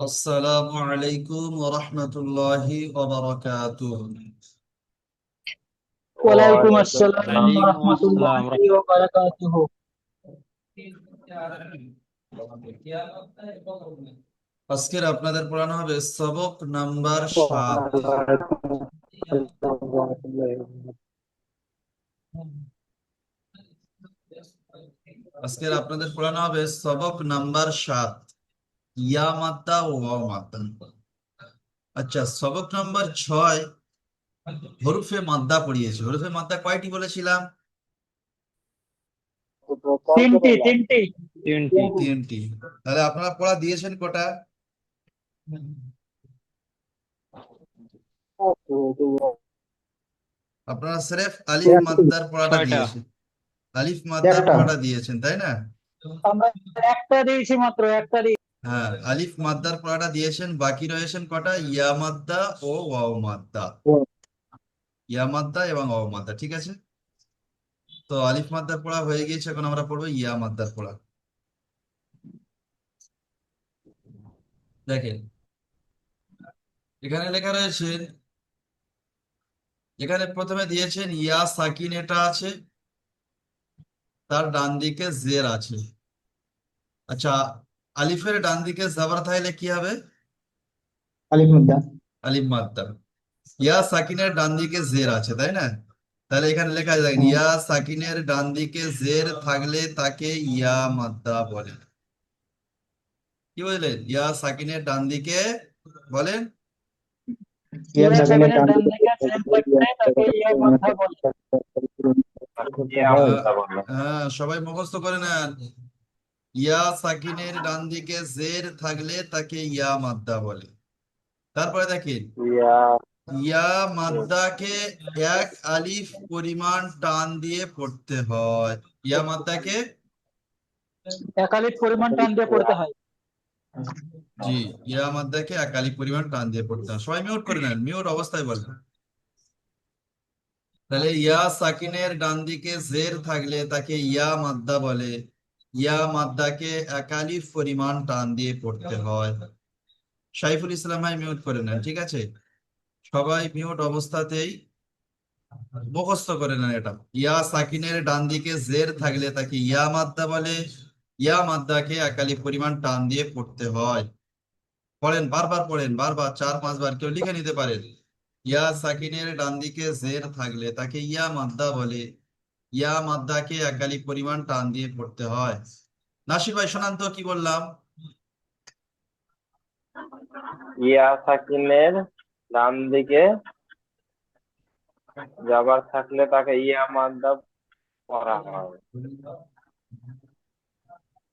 আসসালামু আলাইকুম ওয়া রাহমাতুল্লাহি ওয়া বারাকাতুহু। ওয়ালাইকুম ওয়ালাইকুম আসসালাম ওয়া ওয়ালাইকুম আসসালাম রাহমাতুল্লাহি ওয়া বারাকাতুহু। আজকের আপনাদের পড়ানো হবে সবক নাম্বার 7। আজকের আপনাদের পড়ানো হবে সবক নাম্বার 7, ইয়া মাদ্দা ও ওয়াও মাদ্দা। আচ্ছা, সবক নাম্বার 6 হরফে মাদ্দা পড়িয়েছে। হরফে মাদ্দা কয়টি বলেছিলাম? তিনটি। তিনটি। তিনটি। তাহলে আপনারা পড়া দিয়েছেন কটা? আপনারা সিরেফ আলিফ মাদ্দার পড়াটা ছয়টা। দিয়েছেন। আলিফ মাদ্দার পড়াটা দিয়েছেন, তাই না? আমরা একটা দিয়েছি, মাত্র একটা দিয়েছি। হ্যাঁ, আলিফ মাদ্দার পড়াটা দিয়েছেন। বাকি রয়েছেন কটা? ইয়া মাদ্দা ও ওয়াও মাদ্দা। ইয়া মাদ্দা এবং ওয়াও মাদ্দা, ঠিক আছে। তো আলিফ মাদ্দার পড়া হয়ে গিয়েছে, এখন আমরা পড়বো ইয়া মাদ্দার পড়া। দেখেন, এখানে লেখা রয়েছে, এখানে প্রথমে দিয়েছেন ইয়া সাকিন, এটা আছে, তার ডান দিকে জের আছে। আচ্ছা, আলিফের ডান দিকে জাবার থাকলে কি হবে? আলিফ মুদ্রা। আলিফ মাদ্দা। ইয়া সাকিনের ডান দিকে জের আছে, তাই না? তাহলে এখানে লেখা যায় ইয়া সাকিনের ডান দিকে জের থাকলে তাকে ইয়া মাদ্দা বলে। কি বললেন? ইয়া সাকিনের ডান দিকে বলেন। ইয়া সাকিনের ডান দিকে জের থাকলে তাকে ইয়া মাদ্দা বলে। হ্যাঁ, হ্যাঁ, সবাই মুখস্থ করে নেন। ইয়া সাকিনের ডান দিকে জের থাকলে তাকে ইয়া মাদ্দা বলে। তারপরে দেখেন, ইয়া মাদ্দাকে এক আলিফ পরিমাণ টান দিয়ে পড়তে হয়। ইয়া মাদ্দাকে, এক আলিফ পরিমাণ টান দিয়ে পড়তে হয়। জি, ইয়া মাদ্দাকে এক আলিফ পরিমাণ টান দিয়ে পড়তে হয়। সবাই মিউট করে নেন, মিউট অবস্থায় বলবেন। তাহলে ইয়া সাকিনের ডান দিকে জের থাকলে তাকে ইয়া মাদ্দা বলে। ইয়া মাদ্দাকে এক আলিফ পরিমাণ টান দিয়ে পড়তে হয়। সাইফুল ইসলাম ভাই মিউট করে নেন, ঠিক আছে। সবাই মিউট অবস্থাতেই মুখস্থ করে নেন এটা। ইয়া সাকিনের ডান দিকে জের থাকলে তাকে ইয়া মাদ্দা বলে। ইয়া মাদ্দাকে এক আলিফ পরিমাণ টান দিয়ে পড়তে হয়। পড়েন, বারবার পড়েন, বারবার 4-5 বার, কেউ লিখে নিতে পারেন। ইয়া সাকিনের ডান দিকে জের থাকলে তাকে ইয়া মাদ্দা বলে। ইয়া মাদ্দাকে এক আলিফ পরিমাণ টান দিয়ে পড়তে হয়। নাসির ভাই শোনান তো কি বললাম। ইয়া সাকিনের ডান দিকে যাবার থাকলে তাকে ইয়া মাদ্দা পড়া হয়।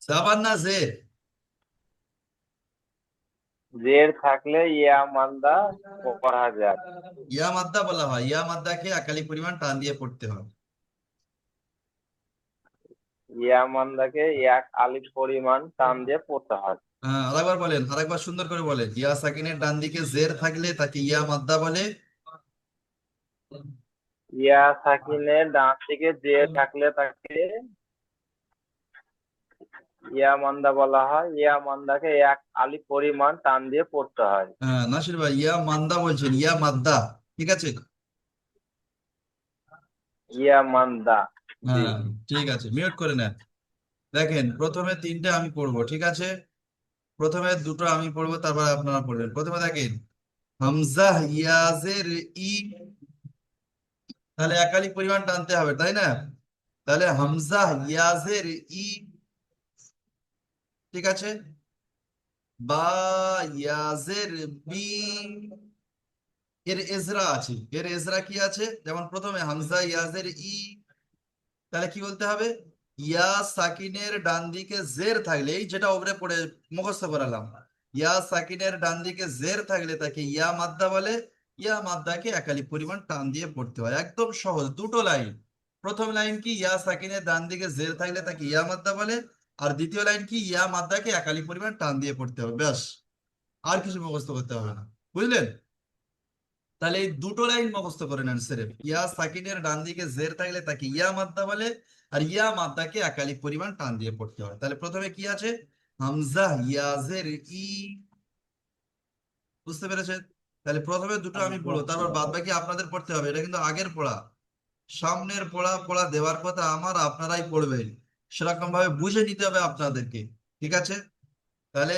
জাবার না জের? জের থাকলে ইয়া মাদ্দা পড়া যায়। ইয়া মাদ্দা বলা হয়। ইয়া মাদ্দাকে এক আলিফ পরিমাণ টান দিয়ে পড়তে হয়। ইয়া মাদ্দাকে এক আলিফ পরিমাণ টান দিয়ে পড়তে হয়। হ্যাঁ, আরেকবার বলেন, আরেকবার সুন্দর করে বলেন। ইয়া সাকিনের ডান দিকে জের থাকলে তাকে ইয়া মাদ্দা বলে। ইয়া সাকিনের ডান দিকে জের থাকলে তাকে ইয়া মান্দা বলা হয়। ইয়া মান্দাকে এক আলিফ পরিমাণ টান দিয়ে পড়তে হয়। হ্যাঁ, নাসির ভাই ইয়া মান্দা বলছেন, ইয়া মাদ্দা, ঠিক আছে। ইয়া মান্দা। জি। হ্যাঁ, ঠিক আছে, মিউট করে নেন। দেখেন, প্রথমে তিনটে আমি পড়বো, ঠিক আছে। প্রথমে দুটো আমি পড়বো, তারপর আপনারা পড়বেন। প্রথমে দেখেন, হামজা ইয়াজের ই, তাহলে একালি পরিমাণ টানতে হবে, তাই না? তাহলে হামজা ইয়াজের ই, ঠিক আছে। বা ইয়াজের বি, এর এজরা আছে। এর এজরা কি আছে? যেমন প্রথমে হামজা ইয়াজের ই, তাহলে কি বলতে হবে? ইয়া সাকিনের ডান দিকে জের থাকলে, এই যেটা উপরে পড়ে মুখস্থ করালাম, ইয়া সাকিনের ডান দিকে জের থাকলে তাকে ইয়া মাদ্দা বলে। ইয়া মাদ্দাকে একালি পরিমাণ টান দিয়ে পড়তে হয়। একদম সহজ, দুটো লাইন। প্রথম লাইন কি? ইয়া সাকিনের ডান দিকে জের থাকলে তাকে ইয়া মাদ্দা বলে। আর দ্বিতীয় লাইন কি? ইয়া মাদ্দাকে একালি পরিমাণ টান দিয়ে পড়তে হবে, ব্যাস। আর কিছু মুখস্থ করতে হবে না, বুঝলেন? তাহলে এই দুটো লাইন মুখস্থ করে নেন সেরেফ। ইয়া সাকিনের ডান দিকে জের থাকলে তাকে ইয়া মাদ্দা বলে, আর ইয়া মাদ্দাকে একালিক পরিমাণ টান দিয়ে পড়তে হয়। তাহলে প্রথমে কি আছে? হামজা ইয়াজের ই, বুঝতে পেরেছেন? তাহলে প্রথমে দুটো আমি পড়বো, তারপর বাদ বাকি আপনাদের পড়তে হবে। এটা কিন্তু আগের পড়া, সামনের পড়া পড়া দেওয়ার কথা আমার, আপনারাই পড়বেন। সেরকম ভাবে বুঝে নিতে হবে আপনাদেরকে। ঠিক আছে? তাহলে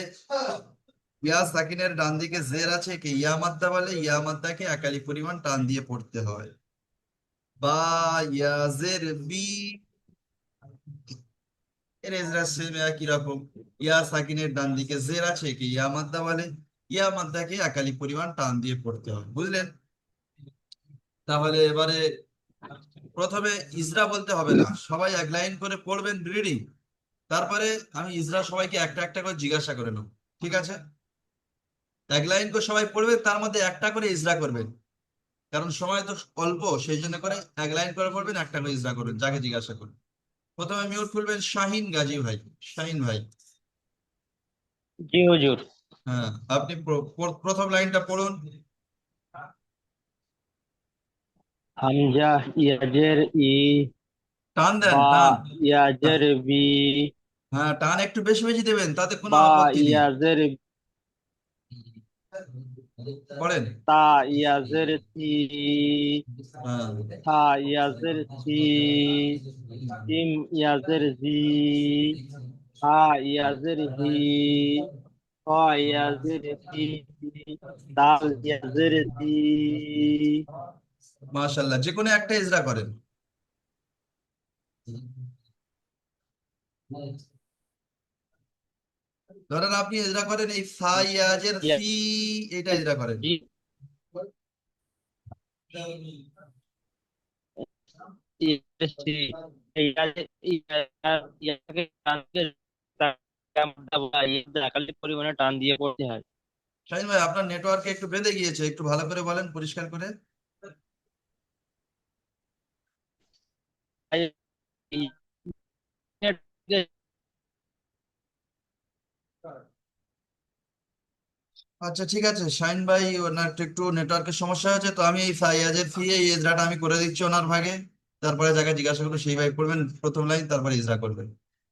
ইয়া সাকিনের ডান দিকে জের আছে, কি ইয়া মাদ্দা বলে, ইয়া মাদ্দাকে একালি পরিমাণ টান দিয়ে পড়তে হয়। বা ইয়া জের বি, এর এজরা সেম একই রকম। ইয়া সাকিনের ডান দিকে জের আছে, কি ইয়া মাদ্দা বলে, ইয়া মাদ্দাকে একালি পরিমাণ টান দিয়ে পড়তে হয়। বুঝলেন? তাহলে এবারে প্রথমে ইজরা বলতে হবে না, সবাই এক লাইন করে পড়বেন রিডিং। তারপরে আমি ইজরা সবাইকে একটা একটা করে জিজ্ঞাসা করে নেব। ঠিক আছে? এক লাইন করে সবাই পড়বেন, তার মধ্যে একটা করে ইজরা করবেন, কারণ সময় তো অল্প, সেই জন্য করে এক লাইন করে পড়বেন, একটা করে ইজরা করবেন যাকে জিজ্ঞাসা করবেন। প্রথমে মিউট খুলবেন শাহিন গাজী ভাই। শাহিন ভাই, জি হুজুর। হ্যাঁ, আপনি প্রথম লাইনটা পড়ুন। হামজা ইয়াজের ই, টান দেন, বা টান। ইয়াজের বি, হ্যাঁ, টান একটু বেশি বেশি দেবেন, তাতে কোনো বা আপত্তি নেই। ইয়াজের পড়েন। তা, ইয়াজের তি, হ্যাঁ, থা ইয়াজের সি, জিম ইয়াজের জি, হা ইয়াজের হি, হ ইয়াজের হি, দাল ইয়াজের দি। মাশাল্লাহ, যে কোনো একটা ইজরা করেন। ধরেন আপনি ইজরা করেন এই সাইয়াজের সি, এটা ইজরা করেন। জি, ইয়াজের ইয়াজের ইয়াকে একালি পরিমাণে টান দিয়ে পড়তে হয়। শাহিন ভাই, আপনার নেটওয়ার্কে একটু বেঁধে গিয়েছে, একটু ভালো করে বলেন পরিষ্কার করে। আচ্ছা ঠিক আছে শাহিন ভাই, ওনার একটু নেটওয়ার্কের সমস্যা হয়েছে, তো আমি এই সাইয়াজের ফি এই ইজরাটা আমি করে দিচ্ছি ওনার ভাগে। তারপরে যাকে জিজ্ঞাসা করবো সেই ভাই পড়বেন প্রথম লাইন, তারপরে ইজরা করবেন।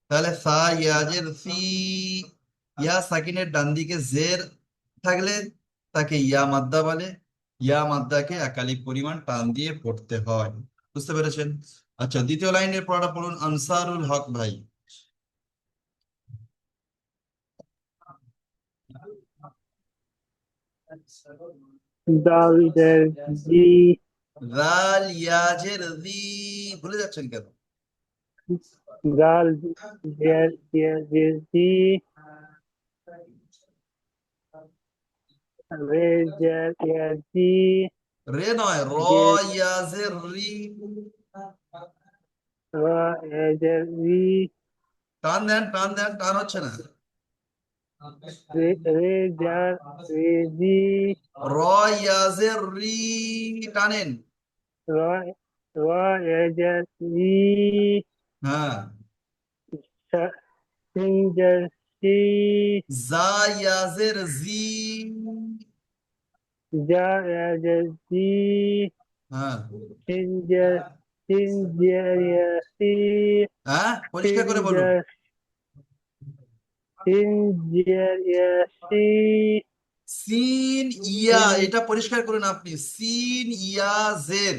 তাহলে সাইয়াজের ফি, ইয়া সাকিনের ডান দিকে জের থাকলে তাকে ইয়া মাদ্দা বলে। ইয়া মাদ্দাকে একালিক পরিমাণ টান দিয়ে পড়তে হয়। বুঝতে পেরেছেন? আচ্ছা, দ্বিতীয় লাইনের পড়াটা পড়ুন আনসারুল হক ভাই। দাউদের জি, রাল ইয়াজের রি, ভুলে যাচ্ছেন কেন? গাল জের জের জি, রে জের জি, রে নয়, র জে ইয়াজের রি। র জের রি, টান দেন, টান দেন, টান হচ্ছে না। রে জের রে জি, র ইয়াজের রি, টানেন। র র জের রি, হ্যাঁ। সিন জের সি, জা ইয়াজের জি। জা জের জি, হ্যাঁ। সিন জের সি, হ্যাঁ, পরিষ্কার সিন করে বলুন। জের সিন জের সি, সিন ইয়া, সিন এটা পরিষ্কার করুন আপনি, সিন ইয়াজের।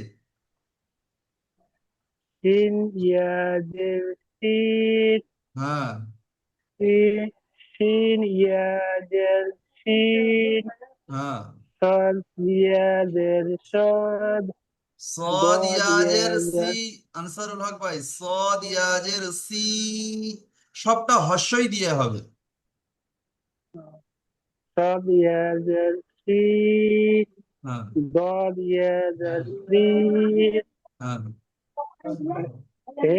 সিন ইয়াজের সি, হ্যাঁ। সিন ইয়াজের সিন, হ্যাঁ। সদ ইয়াজের সদ, সদ দদ ইয়াজের সি। ইয়াজের আনসারুল হক ভাই, সদ ইয়াজের সি, সবটা হর্ষই দিয়ে হবে। সদ ইয়াজের সি, হ্যাঁ। দদ ইয়াজের সি, হ্যাঁ। হে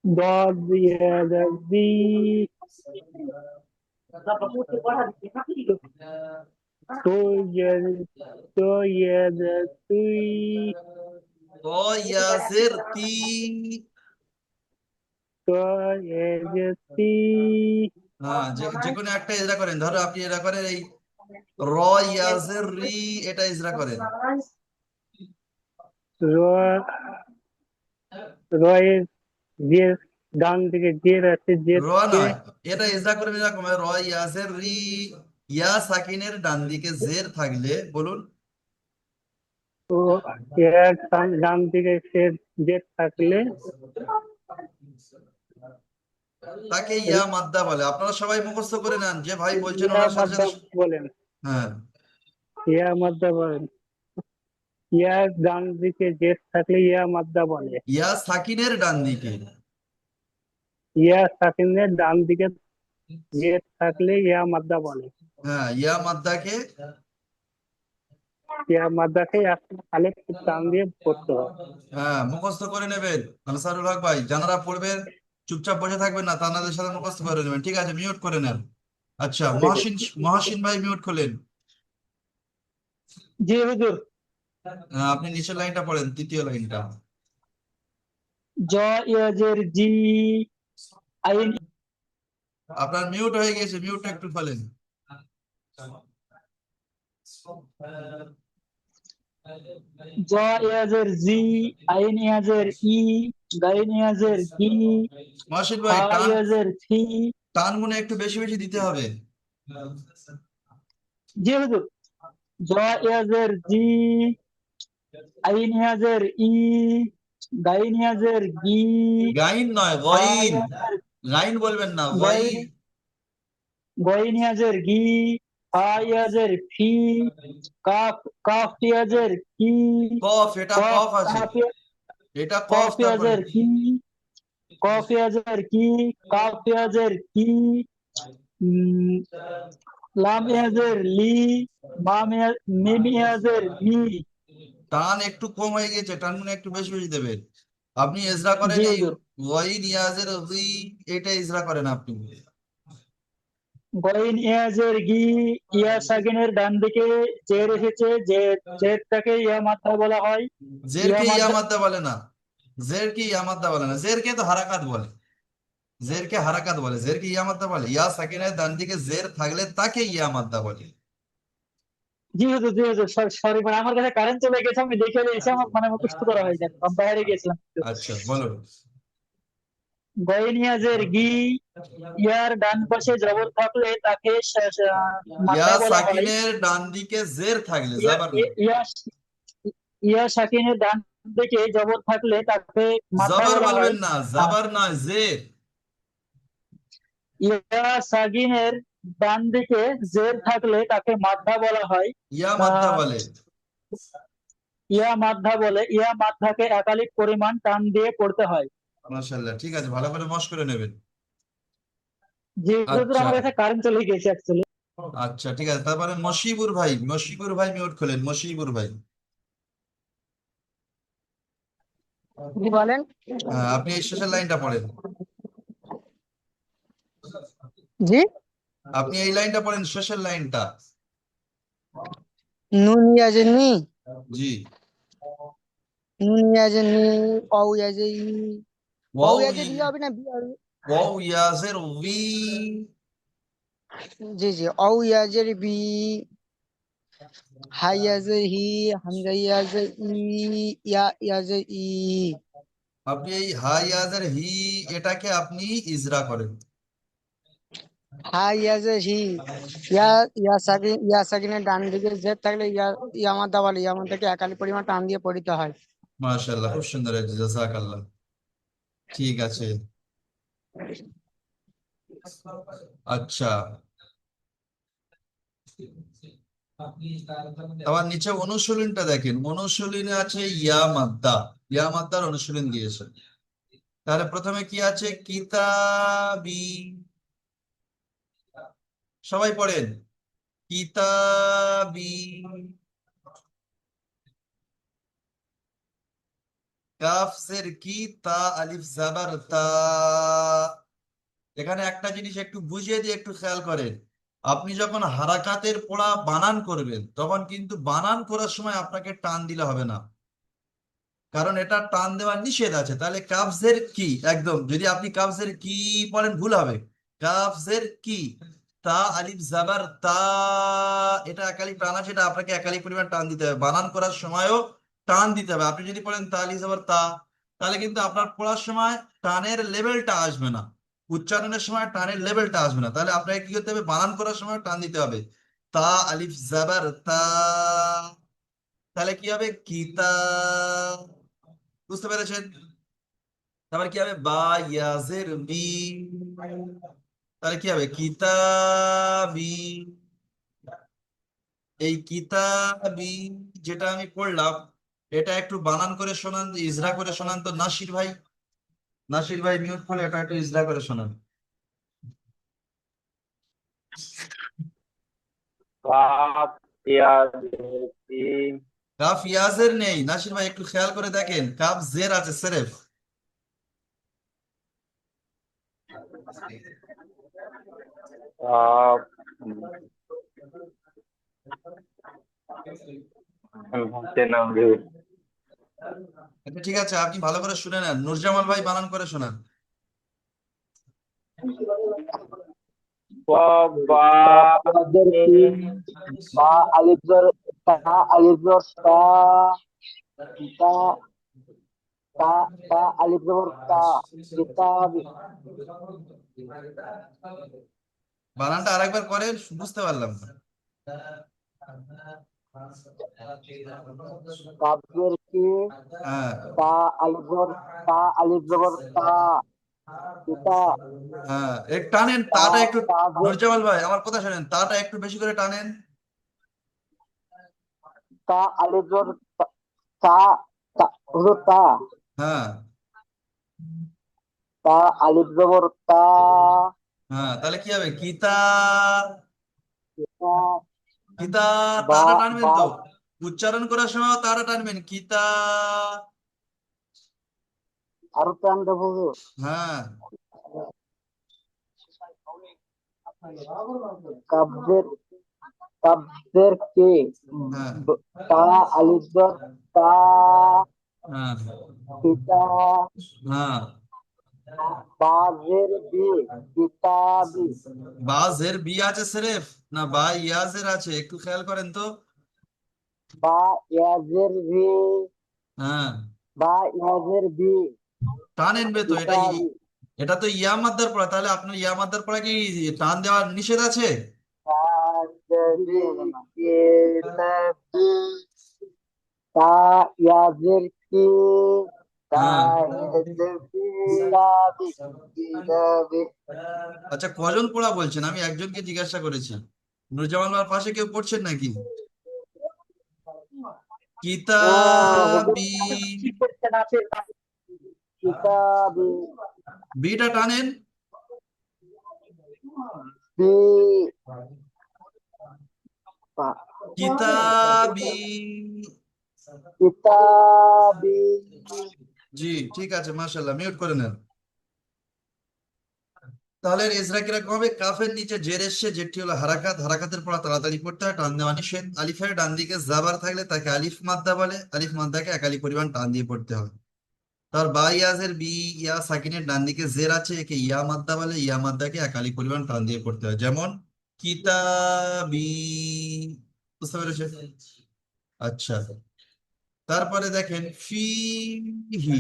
দদ ইয়াজের সি, তো ইয়াজের তো ইয়াজের তুই, ত ইয়াজের তি। তো ইয়াজের তি, হ্যাঁ, যে যে কোনো একটা ইজরা করেন। ধরো আপনি এরা করেন এই র ইয়াজের রি, এটা ইজরা করেন। র রয়ের জের ডান দিকে জের আছে, জের র থেকে নয়, এটা ইজরা করবেন এরকম র ইয়াজের রি, ইয়া সাকিনের ডান দিকে জের থাকলে বলুন ও ডান দিকে জের থাকলে তাকে ইয়া মাদ্দা বলে। আপনারা সবাই মুখস্থ করে নেন, যে ভাই বলছেন ইয়া ওনার সাথে মাদ্দা সাথে। বলেন। হ্যাঁ, ইয়া মাদ্দা বলেন। ইয়া ডান দিকে জের থাকলে ইয়া মাদ্দা বলে। ইয়া সাকিনের ডান দিকে। ইয়া সাকিনের ডান দিকে জের থাকলে ইয়া মাদ্দা বলে। হ্যাঁ, ইয়া মাদ্দাকে। ইয়া মাদ্দাকে আলিফ টান দিয়ে পড়তে হয়। হ্যাঁ, মুখস্থ করে নেবেন আনসারুল হক ভাই। যারা পড়বেন চুপচাপ বসে থাকবেন না, তাদের সাথে মুখস্থ করে নেবেন, ঠিক আছে? মিউট করে নেন। আচ্ছা, ঠিক আছে। মহসিন ভাই মিউট খোলেন। জি হুজুর। আপনি নিচের লাইনটা পড়েন, তৃতীয় লাইনটা। জ ইয়াজের জি, আইন আপনার মিউট হয়ে গেছে, মিউটটা একটু খোলেন। জ ইয়াজের জি, আইন ইয়াজের ই, গাইন ইয়াজের গি, মহসিন হা ভাই, টান ইয়াজের ফি। টান গুনে একটু বেশি বেশি দিতে হবে। জি হুজুর। জ ইয়াজের জি, আইন ইয়াজের ই, গাইন ইয়াজের গি, গাইন নয়, হা গইন। ইয়াজের গাইন বলবেন না, গাইন, গইন। গইন ইয়াজের গি, হা ইয়াজের ফি, কাফ কাফ ইয়াজের কি, কফ, এটা কফ কফ আছে, কাফ এটা কফ, কফ তারপরে ইয়াজের কি, কফ ইয়াজের কি, কাফ ইয়াজের কি, উম, লাম ইয়াজের লি, মিম ইয়াজের মি। টান একটু কম হয়ে গেছে, টান গুনে একটু বেশি বেশি দেবেন। আপনি ইজরা করেন জি এই হুজুর। ওয়াইন ইয়াজের রি, এটা ইজরা করেন আপনি। গইন ইয়াজের গি, ইয়া সাকিনের ডান দিকে জের এসেছে, জেরটাকে ইয়া মাত্রা বলা হয়। ইয়া জেরকে ইয়া মাত্রা মাদ্দা বলে না, জেরকে ইয়া মাদ্দা বলে না, জেরকে তো হারাকাত বলে। জেরকে হারাকাত বলে, জেরকে ইয়া মাদ্দা বলে। ইয়া সাকিনের ডান দিকে জের থাকলে তাকে ইয়া মাদ্দা বলে। জি হুজুর, জি হুজুর। সরি, মানে আমার কাছে কারেন্ট চলে গেছে, আমি দেখে এসে আমার মানে মুখস্থ করা হয়ে যাবে, আমি বাইরে গেছিলাম একটু। আচ্ছা, বলো। গইন ইয়াজের গি, ইয়ার ডান পাশে জবর থাকলে তাকে ইয়া মাদ্দা বলা হয়। সাকিনের ডান দিকে জের থাকলে, ইয়া জাবার না। ইয়া ইয়া সাকিনের ডান দিকে জবর থাকলে তাকে মাদ্দা জবর বলা হয়। বলবেন না, আহ, জাবার নয়, জের। ইয়া সাকিনের ডান দিকে জের থাকলে তাকে মাদ্দা বলা হয়। ইয়া মাদ্দা আহ, বলে। ইয়া মাদ্দা বলে। ইয়া মাদ্দাকে একালিক পরিমাণ টান দিয়ে পড়তে হয়। মাশাআল্লাহ, ঠিক আছে, ভালো করে মশ করে নেবেন। জি হুজুর, আচ্ছা, আমার কাছে কারেন্ট চলে গেছে অ্যাকচুয়ালি। আচ্ছা, ঠিক আছে। তারপরে মশিবুর ভাই, মশিবুর ভাই মিউট খোলেন, মশিবুর ভাই। জি বলেন। হ্যাঁ, আপনি এই শেষের লাইনটা পড়েন। জি। আপনি এই লাইনটা পড়েন, শেষের লাইনটা। নুন ইয়াজের নি, জি। নুন ইয়াজের নি, অউ ইয়াজের ই, অউ ওয়াও ইয়াজের ই হবে না বি হবে? ওয়াও ইয়াজের উই। জি জি। অউ ইয়াজের বি, হাই ইয়াজের হি, হামজা ইয়াজের ই, ইয়া ইয়াজের ই। আপনি এই হা ইয়াজের হি, এটাকে আপনি ইজরা করেন। হাই ইয়াজের হি, ইয়া ইয়া সাকিনের ডান দিকে জেড থাকলে ইয়া ইয়া মাদ্দা বলে। ইয়া মাদ্দাকে একালি পরিমাণ টান দিয়ে পড়িতে হয়। মাশাআল্লাহ, খুব সুন্দর হয়েছে, জাযাকাল্লাহ। ঠিক আছে। আচ্ছা, আবার নিচে অনুশীলনটা দেখেন, অনুশীলনে আছে ইয়া মাদ্দা। ইয়া মাদ্দার অনুশীলন দিয়েছে। তাহলে প্রথমে কি আছে? কিতাবি। সবাই পড়েন, কিতাবি। কাফ জের কি, তা আলিফ জাবার তা। এখানে একটা জিনিস একটু বুঝিয়ে দিয়ে একটু খেয়াল করেন। আপনি যখন হারাকাতের পড়া বানান করবেন, তখন কিন্তু বানান করার সময় আপনাকে টান দিলে হবে না, কারণ এটা টান দেওয়ার নিষেধ আছে। তাহলে কাফজের কি, একদম যদি আপনি কাফজের কি পড়েন ভুল হবে। কাফজের কি, তা আলিফ জাবার তা, এটা একালি টান আছে, এটা আপনাকে একালি পরিমাণ টান দিতে হবে। বানান করার সময়ও টান দিতে হবে। আপনি যদি পড়েন তা আলিফ জাবার তা, তাহলে কিন্তু আপনার পড়ার সময় টানের লেভেলটা আসবে না, উচ্চারণের সময় টানের লেভেলটা আসবে না। তাহলে আপনাকে কি করতে হবে, বানান করার সময় টান দিতে হবে। তা আলিফ জাবার তা, তাহলে কি হবে কিতা, বুঝতে পেরেছেন? তারপর কি হবে বা ইয়াজের বি, তাহলে কি হবে কিতাবি। এই কিতাবি যেটা আমি পড়লাম, এটা একটু বানান করে শোনান, ইজরা করে শোনান তো নাসির ভাই। নাসির ভাই মিউট করে এটা একটু ইজরা করে শোনান। কাফ ইয়া জের কাফ ইয়াজের নেই নাসির ভাই, একটু খেয়াল করে দেখেন, কাফ জের আছে সেরেফ। কাফ হচ্ছে না রে। আচ্ছা ঠিক আছে, আপনি ভালো করে শুনে নেন, নুরজামাল ভাই বানান করে শোনান। বা তাদের কি বা আলিফ জবর তা আলিফ জবর তা তা তা তা আলিফ জবর তা কিতাব বানানটা আরেকবার করেন, বুঝতে পারলাম না। তাদের কি হ্যাঁ তা আলিফ জবর তা আলিফ জবর তা কিতাব হ্যাঁ, একটু টানেন তা তাটা একটু। তাদের নুরজামাল ভাই আমার কথা শোনেন, তাটা একটু বেশি করে টানেন। তা আলিফ জবর তা তা হলো তা হ্যাঁ তা আলিফ জবর তা হ্যাঁ, তাহলে কি হবে কিতা, কিতাব কিতা, বা তারা টানবেন বা তো, উচ্চারণ করার সময় তারা টানবেন কিতা। আরো টান দেবো হ্যাঁ কাব্যের কাব্যের কে হ্যাঁ তা আলিফ জবর তা হ্যাঁ পিতা হ্যাঁ, বাজের বি কিতাবি বা জের বি আছে সেরেফ, না বা ইয়াজের আছে, একটু খেয়াল করেন তো। বা ইয়াজের বি হ্যাঁ, বা ইয়াজের বি টানেন বে তো, এটা কিতাবি এটা তো ইয়া মাদ্দার পড়া, তাহলে আপনার ইয়া মাদ্দার পড়া কি টান দেওয়ার নিষেধ আছে? কিতাবি কিতাবি তা ইয়াজের কি তা হ্যাঁ ইয়াজের কিতাবি কিতাবি আচ্ছা, কজন পড়া বলছেন? আমি একজনকে জিজ্ঞাসা করেছি। নুরজামাল ভাইয়ের পাশে কেউ পড়ছেন নাকি? হুজুর কিতাবি, কি করছেন আপনি কিতাবি বিটা টানেন। বি পা- কিতাবি, কিতাবি জি ঠিক আছে, মাশাআল্লাহ, মিউট করে নেন। তাহলে এর ইজরা কিরকম হবে, কাফের নিচে জের এসছে, যেটি হলো হারাকাত, হারাকাতের পড়া তাড়াতাড়ি পড়তে হয়, টান দেওয়া নিষেধ। আলিফের ডান দিকে জাবার থাকলে তাকে আলিফ মাদ্দা বলে, আলিফ মাদ্দাকে একালি পরিমাণ টান দিয়ে পড়তে হয়। তার বা ইয়াজের বি, ইয়া সাকিনের ডান দিকে জের আছে, একে ইয়া মাদ্দা বলে, ইয়া মাদ্দাকে একালি পরিমাণ টান দিয়ে পড়তে হয়, যেমন কিতাবি। বুঝতে পেরেছেন? আচ্ছা, তারপরে দেখেন ফিহি,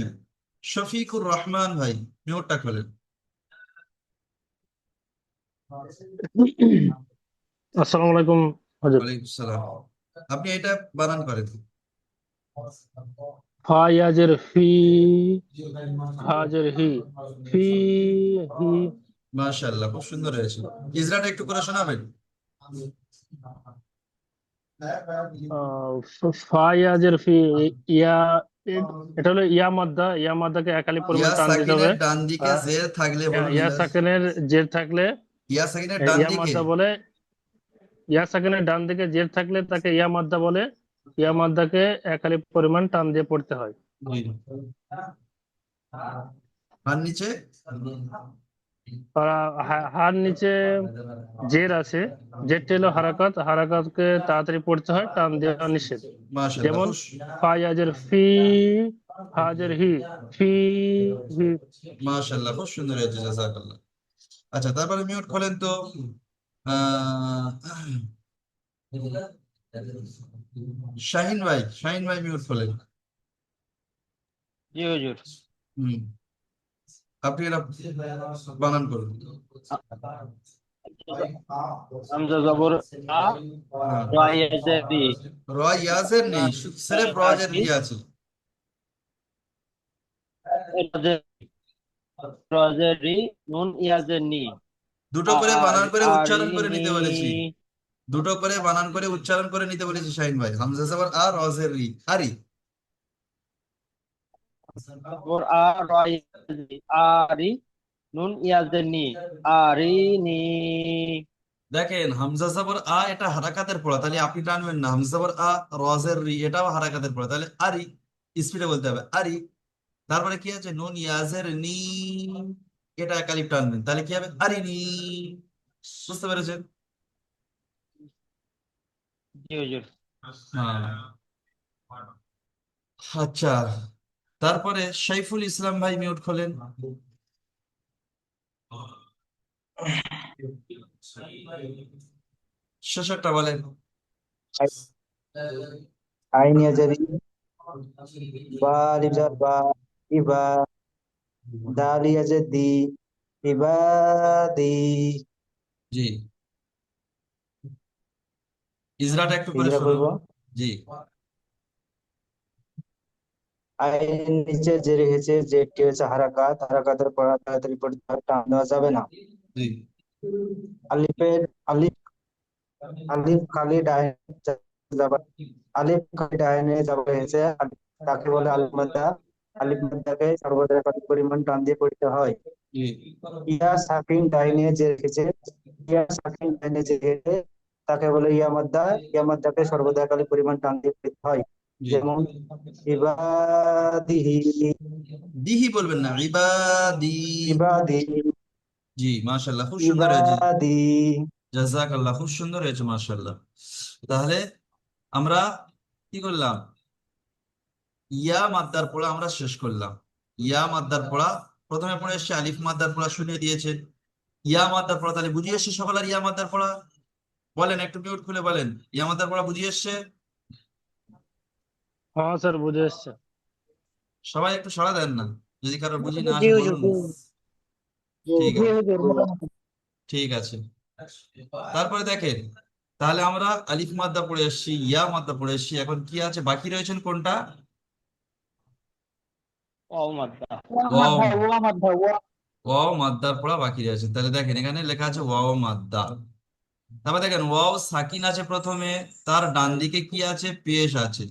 শফিকুর রহমান ভাই মিউটটা খোলেন। আসসালামু আলাইকুম হজরত। ওয়ালাইকুম সালাম। আপনি এটা বানান করেন। ফায়াজের ফি, হাজের হি, ফি হি, মাশাআল্লাহ, খুব সুন্দর হয়েছে। ইজরাটা একটু করে শোনাবেন। ফায়াজের ফি, ইয়া, এটা হলো ইয়া মাদ্দা, ইয়া মাদ্দাকে একালি ইয়া পরিমাণ টান দিতে হবে। সাকিনের ডান দিকে আহ, জের থাকলে বলুন ইয়া সাকিনের জের থাকলে ইয়া সাকিনের ডান ইয়া দিকে। মাদ্দা বলে, ইয়া সাকিনের ডান দিকে জের থাকলে তাকে ইয়া মাদ্দা বলে, ইয়া মাদ্দাকে একালি পরিমাণ টান দিয়ে পড়তে হয়। জি। আর নিচে আর হার নিচে জের আছে, জেরটা হলো হারাকাত, হারাকাতকে তাড়াতাড়ি পড়তে হয়, টান দেওয়া নিষেধ। মাশাআল্লাহ, যেমন খুব ফায়াজের ফি, হাজের হি, ফি হি। মাশাআল্লাহ, খুব সুন্দর হয়েছে, জাযাকাল্লাহ। আচ্ছা, তারপরে মিউট খোলেন তো। আহ, শাহিন ভাই, শাহিন ভাই মিউট খোলেন। জি হুজুর। হুম, আপনি এটা বানান করুন। হামজা জবর আ, হ্যাঁ, র ইয়াজের রি, র ইয়াজের নেই, সিরেফ রজের রি আছে। রজের রি, নুন ইয়াজের নি, দুটো করে আর বানান করে উচ্চারণ করে আরিনি, নিতে বলেছি, দুটো করে বানান করে উচ্চারণ করে নিতে বলেছি শাহিন ভাই। হামজা জবর আর রজের রি, আরি। জবর আ, র ইয়াজের রি, আরি, নুন ইয়াজের নি, আরিনি। দেখেন হামজা জবর আ এটা হারাকাতের পড়া, তাহলে আপনি টানবেন না। হামজা জবর আ, রজের রি এটাও হারাকাতের পড়া, তাহলে আরি, স্পিডে বলতে হবে আরি। তারপরে কি আছে, নুন ইয়াজের নি, এটা একালিপ টানবেন, তাহলে কি হবে আরিনি। বুঝতে পেরেছেন? জি হুজুর। হ্যাঁ, আচ্ছা। তারপরে সাইফুল ইসলাম ভাই মিউট খোলেন। শেষেরটা বলেন। আইন ইয়াজারি বা আলিফ জবর বা, ইবা, দাল ইয়াজার দি, ইবাদি। জি, ইজরাটা একটু করে ইজরা শুনুন। করবো। জি, আইন নিচে যে রেখেছে, যেটি হচ্ছে হারাকাত, হারাকাতের পড়া তাড়াতাড়ি পড়তে হয়, টান দেওয়া যাবে না। জি, আলিফের আলিফ, আলিফ খালি ডাইনে যাবে, আলিফ খালি ডাইনে যাবে হয়েছে, তাকে বলে আলিফ মাদ্দা। আলিফ মাদ্দাকে সর্বদা একাধিক পরিমাণ টান দিয়ে পড়তে হয়। জি, ইয়া সাকিন ডাইনে যে রেখেছে, ইয়া সাকিন ডাইনে যে রেখেছে, তাকে বলে ইয়া মাদ্দা। ইয়া মাদ্দাকে সর্বদা একাধিক পরিমাণ টান দিয়ে পড়তে হয়। জি। যেমন ইবাদিহি, দিহি বলবেন না, ইবাদি। ইবাদি, জি, মাশাআল্লাহ, খুব সুন্দর হয়েছে। ইবাদি। জাযাকাল্লাহ, খুব সুন্দর হয়েছে মাশাআল্লাহ। তাহলে আমরা কি করলাম, ইয়া মাদ্দার পড়া আমরা শেষ করলাম। ইয়া মাদ্দার পড়া প্রথমে পড়ে এসছে, আলিফ মাদ্দার পড়া শুনিয়ে দিয়েছে। ইয়া মাদ্দার পড়া তাহলে বুঝিয়ে এসছে সকাল, আর ইয়া মাদ্দার পড়া বলেন, একটু মিউট খুলে বলেন, ইয়া মাদ্দার পড়া বুঝিয়ে এসছে? হ্যাঁ স্যার, বুঝে এসছে। সবাই একটু সাড়া দেন না, যদি কারো বুঝি না জি আসে হুজুর, বলুন। জি ঠিক জি আছে, হুজুর, মোটামুটি। ঠিক আছে। তারপরে দেখেন, তাহলে আমরা আলিফ মাদ্দা পড়ে এসেছি, ইয়া মাদ্দা পড়ে এসেছি, এখন কি আছে বাকি রয়েছেন কোনটা? ওয়াও মাদ্দা। ওয়াও। ওয়া মাদ্ধা, ওয়া। ওয়াও মাদ্দার পড়া বাকি রয়েছে, তাহলে দেখেন এখানে লেখা আছে ওয়াও মাদ্দা। তারপর দেখেন ওয়াও সাকিন আছে প্রথমে, তার ডান দিকে কি আছে, পেশ আছে।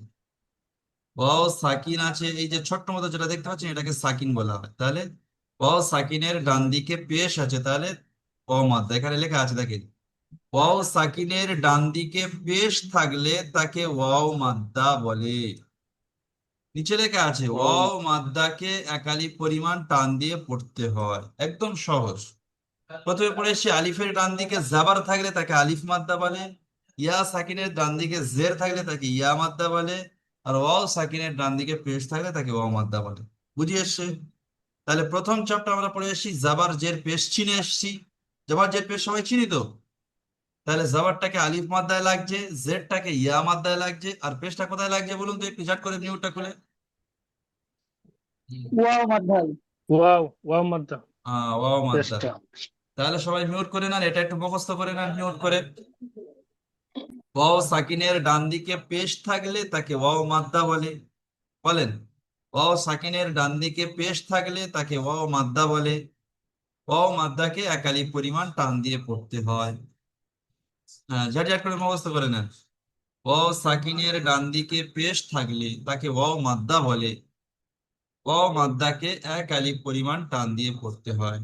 ওয়াও সাকিন আছে, এই যে ছোট্ট মতো যেটা দেখতে পাচ্ছেন এটাকে সাকিন বলা হয়। তাহলে ওয়াও সাকিনের ডান দিকে পেশ আছে, তাহলে ওয়াও মাদ্দা এখানে লেখা আছে দেখেন। ওয়াও সাকিনের ডান দিকে পেশ থাকলে তাকে ওয়াও মাদ্দা বলে। নিচে লেখা আছে ওয়াও মাদ্দাকে একালি পরিমাণ টান দিয়ে পড়তে হয়, একদম সহজ। প্রথমে পড়েছি আলিফের ডান দিকে জাবার থাকলে তাকে আলিফ মাদ্দা বলে, ইয়া সাকিনের ডান দিকে জের থাকলে তাকে ইয়া মাদ্দা বলে, আর ওয়াও সাকিনের ডান দিকে পেশ থাকলে তাকে ওয়াও মাদ্দা বলে। বুঝিয়ে এসছে? তাহলে প্রথম চাপটা আমরা পড়ে এসেছি জাবার জের পেশ চিনে এসেছি। জাবার জের পেশ সবাই চিনি তো? তাহলে জাবারটাকে আলিফ মাদ্দায় লাগছে, জেডটাকে ইয়া মাদ্দায় লাগছে, আর পেশটা কোথায় লাগছে বলুন তো একটু ঝট করে মিউটটা খুলে। ওয়াও মাদ্ধা। ওয়াও, ওয়াও মাদ্দা, ওয়াও মাদ্দা। পেশটা। তাহলে সবাই মিউট করে নেন, এটা একটু মুখস্থ করে নেন মিউট করে। ওয়াও সাকিনের ডান দিকে পেশ থাকলে তাকে ওয়াও মাদ্দা বলে। বলেন, ওয়াও সাকিনের ডান দিকে পেশ থাকলে তাকে ওয়াও মাদ্দা বলে। ওয়াও মাদ্দাকে একালি পরিমাণ টান দিয়ে পড়তে হয়। হ্যাঁ, ঝট ঝট করে মুখস্থ করে নেন। ওয়াও সাকিনের ডান দিকে পেশ থাকলে তাকে ওয়াও মাদ্দা বলে। ওয়াও মাদ্দাকে একালি পরিমাণ টান দিয়ে পড়তে হয়।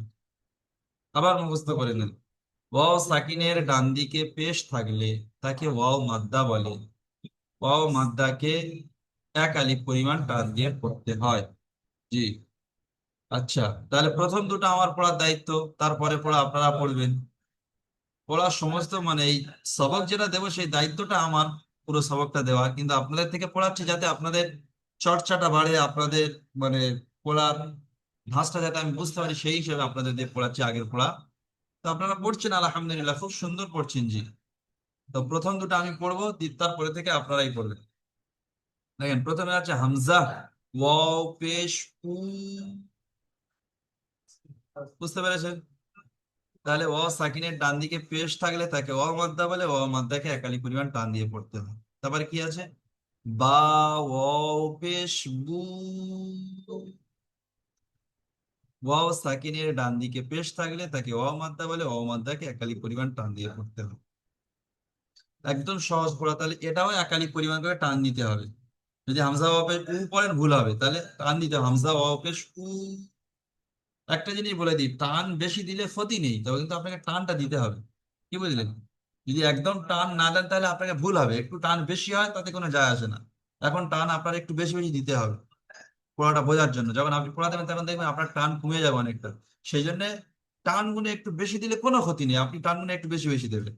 আবার মুখস্থ করে নেন। ওয়াও সাকিনের ডান দিকে পেশ থাকলে তাকে ওয়াও মাদ্দা বলে। ওয়াও মাদ্দাকে এক আলিফ পরিমাণ টান দিয়ে পড়তে হয়। জি, আচ্ছা। তাহলে প্রথম দুটো আমার পড়ার দায়িত্ব, তারপরে পড়া আপনারা পড়বেন। পড়ার সমস্ত মানে এই সবক যেটা দেবো সেই দায়িত্বটা আমার, পুরো সবকটা দেওয়া, কিন্তু আপনাদের থেকে পড়াচ্ছি যাতে আপনাদের চর্চাটা বাড়ে, আপনাদের মানে পড়ার ধাঁচটা যাতে আমি বুঝতে পারি, সেই হিসেবে আপনাদের দিয়ে পড়াচ্ছি আগের পড়া। তো আপনারা পড়ছেন আলহামদুলিল্লাহ, খুব সুন্দর পড়ছেন। জি, তো প্রথম দুটো আমি পড়বো, তারপরে থেকে আপনারাই পড়বেন। দেখেন প্রথমে আছে হামজা, ওয়াও পেশ উ, বুঝতে পেরেছেন? তাহলে অ সাকিনের ডান দিকে পেশ থাকলে তাকে অ মাদ্দা বলে, অ মাদ্দাকে একালি পরিমাণ টান দিয়ে পড়তে হয়। তারপরে কি আছে? বা, ওয়াও পেশ বু। ওয়াও সাকিনের ডান দিকে পেশ থাকলে তাকে অ মাদ্দা বলে, অ মাদ্দাকে একালি পরিমাণ টান দিয়ে পড়তে হয়। একদম সহজ পড়া, তাহলে এটাও একালি পরিমাণ করে টান দিতে হবে। যদি হামজা ওয়াও পেশ উ পড়েন ভুল হবে, তাহলে টান দিতে হবে হামজা ওয়াও পেশ উ। একটা জিনিস বলে দিই, টান বেশি দিলে ক্ষতি নেই, তবে কিন্তু আপনাকে টানটা দিতে হবে। কি বুঝলেন? যদি একদম টান না দেন তাহলে আপনাকে ভুল হবে, একটু টান বেশি হয় তাতে কোনো যায় আসে না। এখন টান আপনার একটু বেশি বেশি দিতে হবে পড়াটা বোঝার জন্য। যখন আপনি পড়া দেবেন তখন দেখবেন আপনার টান কমে যাবে অনেকটা। সেই জন্য টান গুনে একটু বেশি দিলে কোনো ক্ষতি নেই, আপনি টান গুনে একটু বেশি বেশি দেবেন।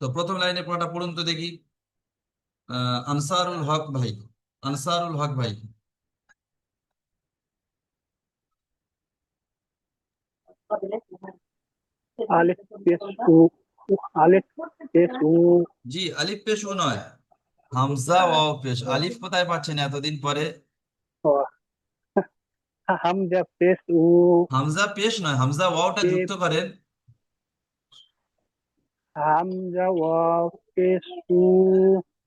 তো প্রথম লাইনে পড়াটা পড়ুন তো দেখি। আনসারুল হক ভাই, আনসারুল হক ভাই। আলিফ পেশ উ, আলিফ পেশ উ, জি, আলিফ পেশ ও নয়, হামজা ওয়াও পেশ। আলিফ কোথায় পাচ্ছেন এতদিন পরে? ও, হামজা পেশ উ, হামজা পেশ নয়, হামজা ওয়াওটা বে, যুক্ত করেন। হামজা ওয়াও পেশ উ,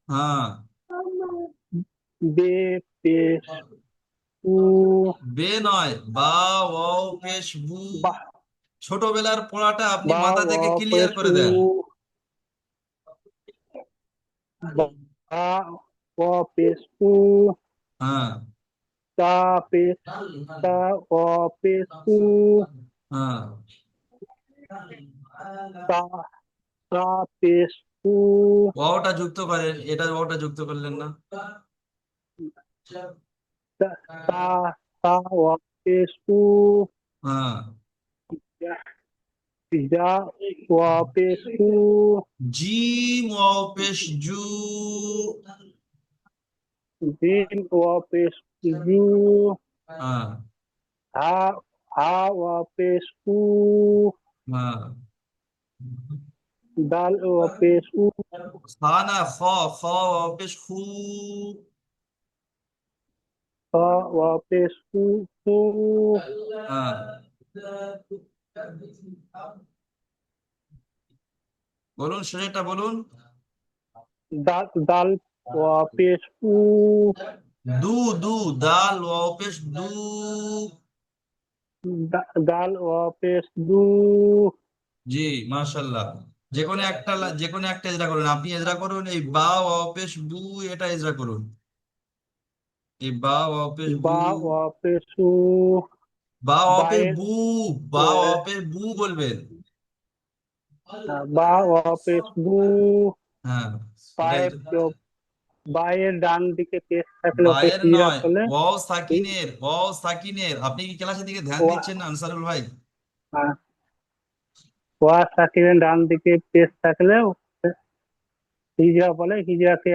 হ্যাঁ, বে পেশ উ, বে নয়, বা, ওয়াও পেশ বু। বা, ছোটবেলার পড়াটা আপনি বা মাথা থেকে ওয়াও ক্লিয়ার পেশ করে উ, দেন। বা ওয়াও পেশ উ, হ্যাঁ, তা পেশ তা ওয়াও পেশ উ, হ্যাঁ, তা তা পেশ উ, ওয়াওটা যুক্ত করেন, এটা ওয়াওটা যুক্ত করলেন না। তা তা তা ওয়াও পেশ উ, হ্যাঁ, যা ওয়াও পেশ উ, জিম ওয়াও পেশ জু। জিম ওয়াও পেশ জু, হ্যাঁ, হা হা ওয়াও পেশ উ, হ্যাঁ, দাল ওয়াও পেশ উ, খা না, খ, খ ওয়াও পেশ খু। ফা ওয়াও পেশ উ, ফু, হ্যাঁ, বলুন শেষেরটা বলুন। দাল দাল ওয়াও পেশ উ, দু, দু, দাল ওয়াও পেশ দু। দাল ওয়াও পেশ দু, জি, মাশাল্লাহ। যে কোনো একটা এজরা করুন, আপনি এজরা করুন এই বা ওয়াও পেশ বু, এটা এজরা করুন। এই বা ওয়াও পেশ বু, বা ওয়াও পেশ উ, বা ওয়াও পেশ বায়ের বু, বা ওয়াও পেশ বু বলবেন। বা ওয়াও পেশ বু, হ্যাঁ, এটা পায়ের বায়ের ডান দিকে পেশ থাকলে ওকে বায়ের হিজড়া নয়, বলে। ওয়াও সাকিনের, ওয়াও সাকিনের। আপনি কি ক্লাসের দিকে ধ্যান দিচ্ছেন না আনসারুল ভাই? ওয়া সাকিনের ডান দিকে পেশ থাকলে ওকে হিজড়া বলে। হিজড়াকে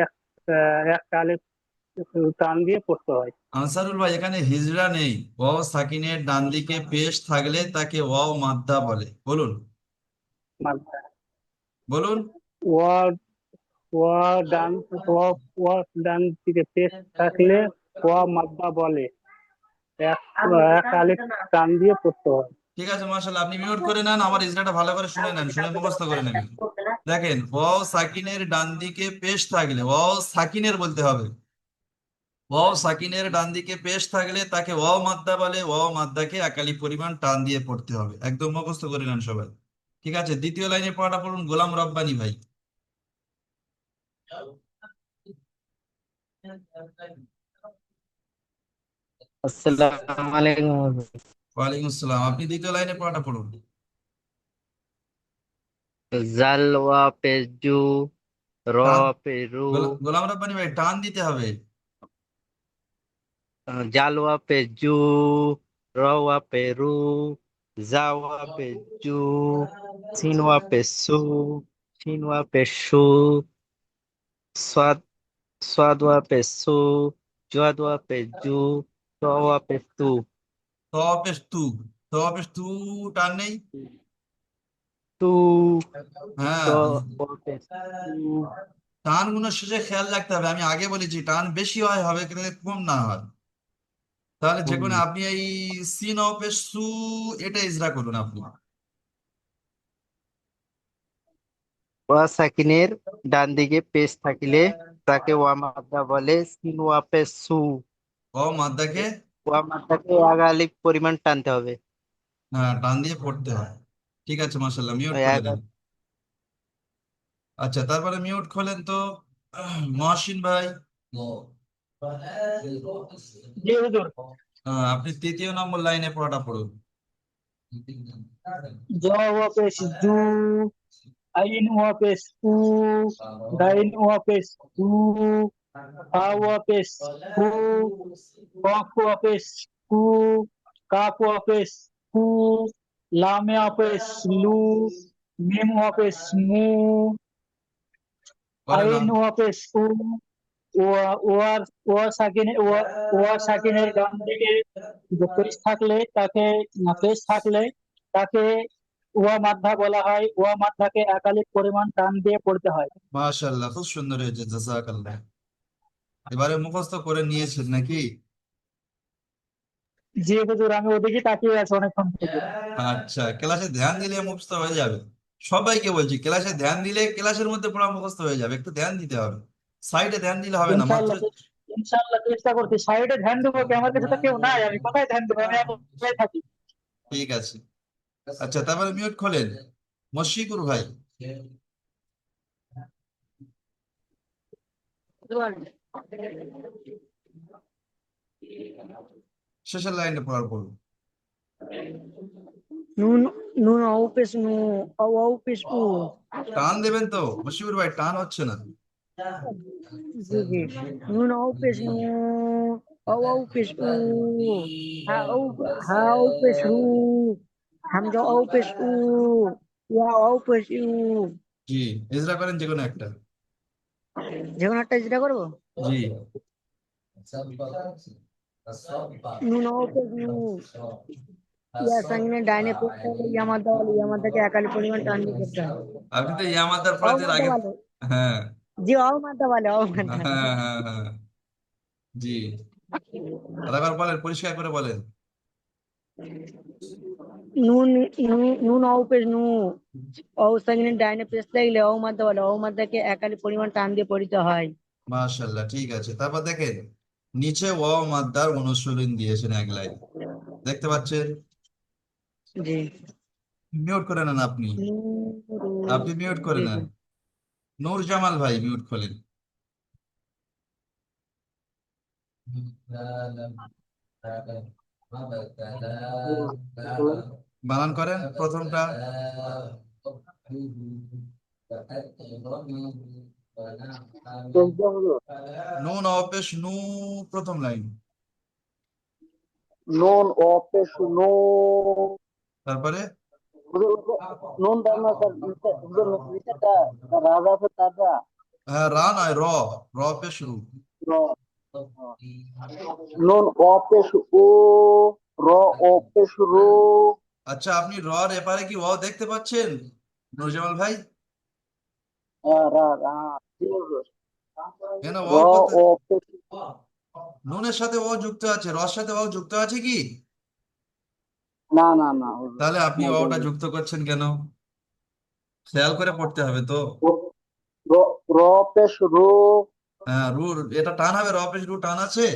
একটা আলিফ টান দিয়ে পড়তে হয়। আনসারুল ভাই, এখানে হিজড়া নেই। ওয়াও সাকিনের ডান দিকে পেশ থাকলে তাকে ওয়াও মাদ্দা বলে। বলুন, মাঝখানে। বলুন। ওয়া ওয়া ডান ওয়া ওয়া ডান দিকে পেশ থাকলে ওয়া মাদ্দা বলে। এক এক আলিফ টান দিয়ে পড়তে হয়। ঠিক আছে, মাশাআল্লাহ। আপনি মিউট করে নেন, আমার ইজরাটা ভালো করে শুনে নেন, শুনে মুখস্থ করে নেবেন। দেখেন, ওয়াও সাকিনের ডান দিকে পেশ থাকলে, ওয়াও সাকিনের বলতে হবে। ওয়াও সাকিনের ডান দিকে পেশ থাকলে তাকে ওয়াও মাদ্দা বলে, ওয়াও মাদ্দাকে একালি পরিমাণ টান দিয়ে পড়তে হবে। একদম মুখস্থ করে নেন সবাই। ঠিক আছে, দ্বিতীয় লাইনে পড়াটা পড়ুন গোলাম রব্বানী ভাই। আসসালামু আলাইকুম। ওয়ালাইকুম আসসালাম। আপনি দ্বিতীয় লাইনে পড়াটা পড়ুন। জাল ওয়া পেশ জু, র টান, পেশ রু, গোলাম রব্বানী ভাই টান দিতে হবে। জাল ওয়া পেশ জু, র ওয়া পেশ রু, জা ওয়া পেশ জু, সিন ওয়া পেশ সু, শিন ওয়া পেশ সু, সাদ সাদ ওয়া পেশ সু, জুয়াদ ওয়া পেশ জু, ত ওয়া পেশ তু। ত পেশ তু, ত পেশ তু, টান নেই। তু, ত হ্যাঁ, ওয়া পেশ তু, টান গুলো শেষে খেয়াল রাখতে হবে। আমি আগে বলেছি টান বেশি হয় হবে কিন্তু কম না হয়। তাহলে যে কোনো আপনি এই সিন অফে সু এটা ইজরা করুন আপনি। ওয়া সাকিনের ডান দিকে পেশ থাকিলে তাকে ওয়া মাদ্দা বলে। সিন ওয়া পেশ সু। ও মাদ্দাকে ওয়া মাদ্দাকে এক আলিফ পরিমাণ টানতে হবে। হ্যাঁ টান দিয়ে পড়তে হয়। ঠিক আছে, মাশাল্লাহ, মিউট ওই করে এক নেন। আচ্ছা, তারপরে মিউট খোলেন তো মহসিন ভাই। জি হুজুর। আপনি 3য় নম্বর লাইনে পড়াটা পড়ুন। জ ওয়া পেশ জু, আইন ওয়া পেশ উ, দাইন ওয়া পেশ উ, ফা ওয়া পেশ ফু, কফ ওয়া পেশ কু, কাফ ওয়া পেশ কু, লাম ওয়া পেশ লু, মিম ওয়া পেশ মু, করেন আইন ওয়া পেশ উ, ওয়ার ওয়া সাকিনের ডান দিকে যে পেশ থাকলে তাকে ওয়া মাদ্ধা বলা হয়। ওয়া মাদ্দাকে একালিক পরিমাণ টান দিয়ে পড়তে হয়। মাশাল্লাহ, খুব সুন্দর হয়েছে, জাযাকাল্লাহ। এবারে মুখস্থ করে নিয়েছেন নাকি? জি হুজুর, আমি ওদিকে তাকিয়ে আছি অনেকক্ষণ থেকে। আচ্ছা, ক্লাসে ধ্যান দিলে মুখস্থ হয়ে যাবে। সবাইকে বলছি, ক্লাসে ধ্যান দিলে ক্লাসের মধ্যে পড়া মুখস্থ হয়ে যাবে, একটু ধ্যান দিতে হবে। সাইডে ধ্যান দিলে হবে না মাত্র। ইনশাআল্লাহ, ইনশাআল্লাহ চেষ্টা করছি। সাইডে ধ্যান দেবো কি? আমার কাছে তো কেউ নাই, আমি কোথায় ধ্যান দেবো? আমি একাই থাকি। ঠিক আছে। আচ্ছা, তারপরে মিউট খোলেন মশিকুর ভাই। শেষের লাইনে পড়ার পড়ুন। নুন নুন আউ পেশ নু, আউ আউ পেশ উ। টান দেবেন তো মশিকুর ভাই, টান হচ্ছে না। জি জি। নুন আউ পেশ নু, আউ আউ পেশ উ, হা আউ হা আউ পেশ হু, হামজা আউ পেশ উ, ইয়া আউ পেশ ইউ। জি, ইজরা করেন যে কোনো একটা। যে কোনো একটা যেটা করবো। জি। নুন আউ পেশ নু, ইয়া সাকিনের ডাইনে পেশ থাকলে ইয়ামাদ দাওয়ালে ইয়ামাদাকে একালি পরিমাণ টান দিয়ে করতে হয়। আপনি তো ইয়ামাদার আউ পড়াচ্ছেন মাদ্দা আগে। বলে। হ্যাঁ জি আউ মাদ্দা বলে, আউ মাদ্দা। হ্যাঁ হ্যাঁ হ্যাঁ। জি, আরেকবার বলেন, পরিষ্কার করে বলেন। নুন নুন আউ পেশ নু, অ সাকিনের ডাইনে পেশ লাগলে অ মাদ্দা বলে, অ মাদ্দাকে একালি পরিমাণ টান দিয়ে পড়িতে হয়। মাশাল্লাহ, ঠিক আছে। তারপর দেখেন, নিচে ওয়াও মাদ্দার অনুশীলন দিয়েছেন এক লাইন, দেখতে পাচ্ছেন? জি। মিউট করে নেন আপনি। নূরু। আপনি মিউট করে জি জি। নেন। নূর জামাল ভাই, মিউট খোলেন। বানান করেন প্রথমটা। নুন অপেশ নু, প্রথম লাইন। নুন ও পেশ নু। তারপরে নুন দাও না স্যার, নিচেটা রাজা আছে তাজা। হ্যাঁ, রা নয়, র। র পেশ রু। নুন ও পেশ ও, র ও পেশ রু। আচ্ছা, আপনি র এপারে কি ওয়াও দেখতে পাচ্ছেন নুরজামাল ভাই? রা রা জি হুজুর। কেন র ওয়াও কোথায়? ও পেশ। নুনের সাথে ওয়াও যুক্ত আছে, রর সাথে ওয়াও যুক্ত আছে কি? না না না হুজুর, তাহলে আপনি নাই তো ওয়াওটা হুজুর। যুক্ত করছেন কেন? খেয়াল করে পড়তে হবে তো। র র পেশ রু। হ্যাঁ, রু। এটা টান হবে, র পেশ রু টান আছে?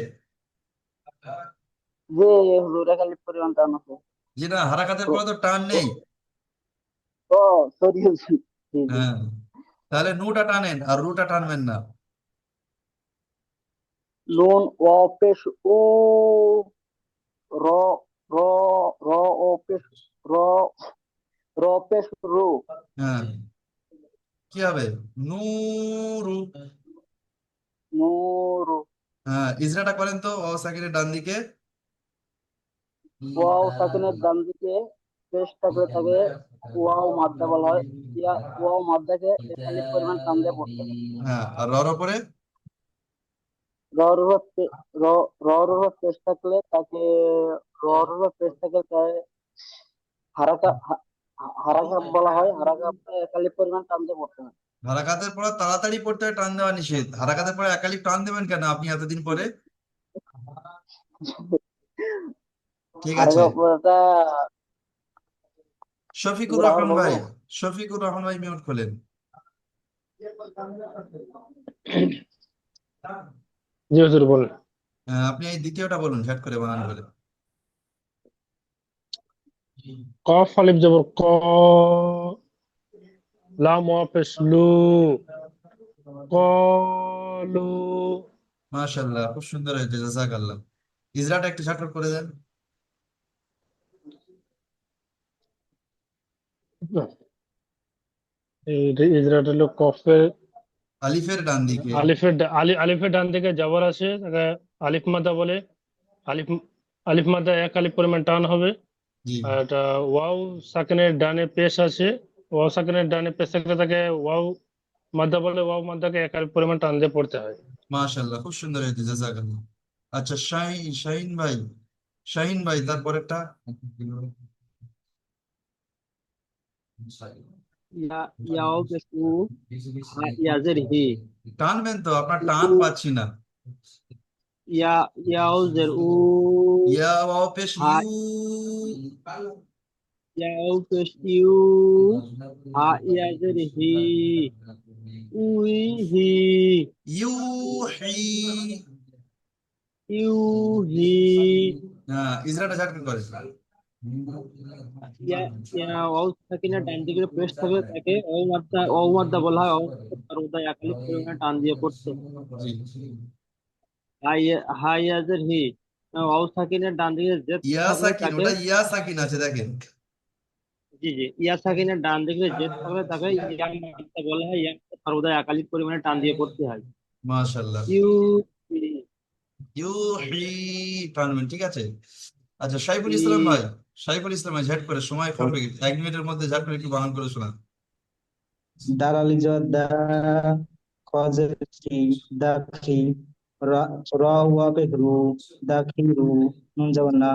জি হুজুর, একালি পরিমাণ টান আছে। জি না, হারাকাতের পরে তো টান নেই। ও সরি হুজুর। জি জি। হ্যাঁ, তাহলে নুটা টানেন আর রুটা টানবেন না। নুন ও পেশ ও, র র র ও পেশ র, র পেশ রু। হ্যাঁ, কি হবে? নুরু। নূরু। হ্যাঁ, ইজরাটা করেন তো ও সাকিরের ডান দিকে। ওয়াও সাকিনের ডান দিকে পেশ থাকলে তাকে ওয়াও মাদ্দা বলা হয়। ওয়াও মাদ্দাকে একালিক পরিমাণ টান দিয়ে পড়তে হয়। হ্যাঁ, আর রর উপরে। রর উপর রর উপর পেশ থাকলে তাকে, রর উপর পেশ থাকলে তাকে হারাকা হারাকা বলা হয়। হারাকা একালিক পরিমাণ টান দিয়ে পড়তে হয়। হারাকাতের পরে তাড়াতাড়ি পড়তে হয়, টান দেওয়া নিষেধ। হারাকাতের পরে একালিপ টান দেবেন কেন আপনি এতদিন পরে? ঠিক আছে। আরেকবার পুরোটা শফিকুর পুরো আবার রহমান বলবো। ভাই, শফিকুর রহমান ভাই মিউট খোলেন। জি হুজুর বলেন। আপনি এই দ্বিতীয়টা বলুন ঝট করে বানান করে। কফ আলিফ জবর ক, লাম ওয়া পেশ লু, কলু। মাশাআল্লাহ, খুব সুন্দর হয়েছে, জাযাকাল্লাহ। ইজরাটা একটু ঝট করে দেন। এই ইজরাটা হলো কফের আলিফের ডান দিকে। আলিফের ডান দিকে জবর আছে, তাকে আলিফ মাদ্দা বলে। আলিফ আলিফ মাদ্দা এক আলিফ পরিমাণ টান হবে। জি, আর এটা ওয়াও সাকিনের ডানে পেশ আছে, ওয়াও সাকিনের ডানে পেশ থাকলে তাকে ওয়াও মাদ্দা বলে। ওয়াও মাদ্দাকে এক আলিফ পরিমাণ টান দিয়ে পড়তে হয়। মাশাআল্লাহ, খুব সুন্দর হয়েছে, জাযাকাল্লাহ। আচ্ছা, শাহিন ভাই, শাহিন ভাই তারপরেরটা। ইয়াও পেশ উ, হা ইয়াজের হি, টানবেন তো, আপনার টান উ, পাচ্ছি না। ইয়াও জের উ, ইয়া ওয়াও পেশ হা ইউ। ইয়াও পেশ ইউ, হা ইয়াজের হি, উই হি, ইউহি। ইউ হি, হ্যাঁ, ইজরাটা ঝট করে। ইয়া ইয়া ওয়াও সাকিনের ডান দিকে পেশ থাকলে তাকে ও মাদ্দা বলা হয়। ও মাদ্দা তার উদয় একালিক পরিমাণে টান দিয়ে পড়তে হয়। জি। হা ইয়াজের হি, ওয়াও সাকিনের ডান দিকে জেদ ইয়া থাকলে সাকিন, তাকে, ওটা ইয়া সাকিন আছে দেখেন। জি জি, ইয়া সাকিনের ডান দিকে জেদ থাকলে তাকে ইয়া মাদ্দা বলা হয়। ইয়া মাদ্দা তার উদয় একালিক পরিমাণে টান দিয়ে পড়তে হয়। মাশাআল্লাহ। ইউ ইউহি, টানবেন, ঠিক আছে। আচ্ছা, সাইফুল ইসলাম হি, ভাই, সাইফুল ইসলাম ভাই ঝট করে, সময় কম লেগে 1 মিনিটের মধ্যে ঝট করে একটু বানান করে শোনান। দাল আলিফ জবর দা, খ জের কি, দাখি, রা রা ওয়া পেশ রু, দাখিরু, নুন জবর না,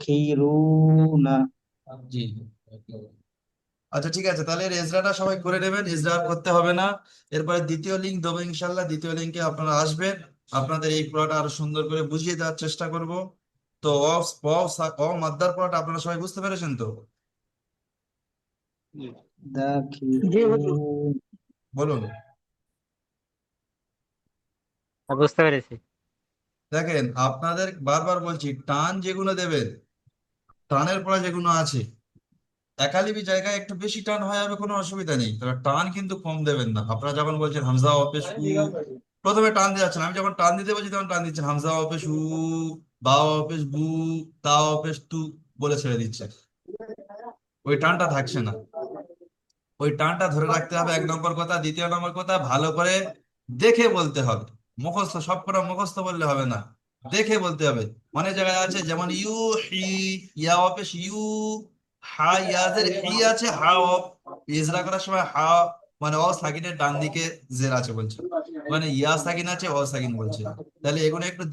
দাখিরুনা। জি। আচ্ছা, ঠিক আছে, তাহলে এর এজরাটা সবাই করে নেবেন, এজরা আর করতে হবে না। এরপরে দ্বিতীয় লিঙ্ক দেবো ইনশাল্লাহ, দ্বিতীয় লিঙ্কে আপনারা আসবেন, আপনাদের এই পড়াটা আরো সুন্দর করে বুঝিয়ে দেওয়ার চেষ্টা করব। তো মাদ্দার পড়াটা আপনারা সবাই বুঝতে পেরেছেন তো? জি দাখিরু। হুজুর। বলুন। বুঝতে পেরেছি। দেখেন, আপনাদের বারবার বলছি, টান যেগুলো দেবেন, টানের পড়া যেগুলো আছে, একালিপি জায়গায় একটু বেশি টান হয়ে যাবে, কোনো অসুবিধা নেই, তবে টান কিন্তু কম দেবেন না। আপনারা যখন বলছেন হামজা অপেশ উ, প্রথমে টান দিয়ে যাচ্ছেন, আমি যখন টান দিতে বলছি তখন টান দিচ্ছেন হামজা অপেশ উ, বা অপেশ বু, তা অপেশ তু বলে ছেড়ে দিচ্ছে, ওই টানটা থাকছে না। ওই টানটা ধরে রাখতে হবে, 1 নম্বর কথা। দ্বিতীয় নম্বর কথা, ভালো করে দেখে বলতে হবে। মুখস্থ সব কটা মুখস্থ বললে হবে না, দেখে বলতে হবে। অনেক জায়গায় আছে, যেমন ইউ হি, ইয়া অপেশ ইউ, হা ইয়াজের হি আছে, হা ইজরা করার সময় হা মানে অ সাকিনের ডান দিকে জের আছে বলছে, মানে ইয়া সাকিন আছে, অ সাকিন বলছে। তাহলে এগুলো একটু